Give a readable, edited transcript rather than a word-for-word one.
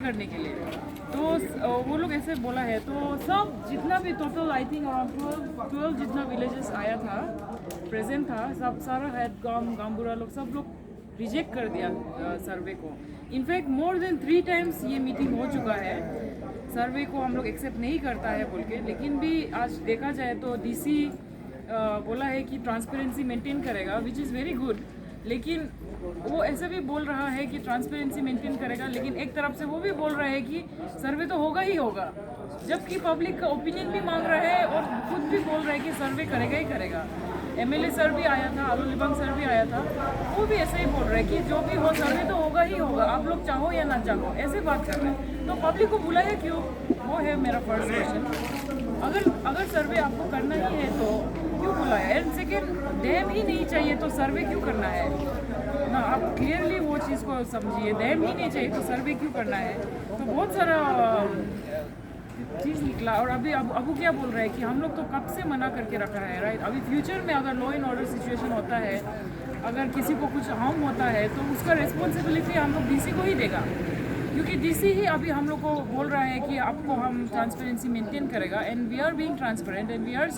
करने के लिए। तो वो लोग ऐसे बोला है, तो सब जितना भी टोटल आई थिंक अराउंड 12 जितना विलेजेस आया था, प्रेजेंट था, सब सारा हेड गामबुरा लोग सब लोग रिजेक्ट कर दिया सर्वे को। इनफैक्ट मोर देन 3 टाइम्स ये मीटिंग हो चुका है, सर्वे को हम लोग एक्सेप्ट नहीं करता है बोल के। लेकिन भी आज देखा जाए तो डीसी बोला है कि ट्रांसपेरेंसी मेंटेन करेगा, विच इज़ वेरी गुड। लेकिन वो ऐसा भी बोल रहा है कि ट्रांसपेरेंसी मेंटेन करेगा, लेकिन एक तरफ से वो भी बोल रहा है कि सर्वे तो होगा ही होगा, जबकि पब्लिक का ओपिनियन भी मांग रहा है और खुद भी बोल रहा है कि सर्वे करेगा ही करेगा। एमएलए सर भी आया था, आलू लिबांग सर भी आया था, वो भी ऐसा ही बोल रहे हैं कि जो भी हो सर्वे तो होगा ही होगा, आप लोग चाहो या ना चाहो, ऐसे बात कर रहे हैं। तो पब्लिक को बुलाया क्यों, वो है मेरा फर्स्ट क्वेश्चन। अगर सर्वे आपको करना ही है तो क्यों बुलाया? एंड सेकेंड, डैम ही नहीं चाहिए तो सर्वे क्यों करना है ना? आप क्लियरली वो चीज़ को समझिए, डैम ही नहीं चाहिए तो सर्वे क्यों करना है? तो बहुत सारा चीज़ निकला। और अभी अबू क्या बोल रहा है कि हम लोग तो कब से मना करके रखा है, राइट? अभी फ्यूचर में अगर लॉ एंड ऑर्डर सिचुएशन होता है, अगर किसी को कुछ हार्म होता है तो उसका रिस्पॉन्सिबिलिटी हम लोग डीसी को ही देगा, क्योंकि डीसी ही अभी हम लोग को बोल रहा है कि आपको हम ट्रांसपेरेंसी मेंटेन करेगा। And we are being transparent and we are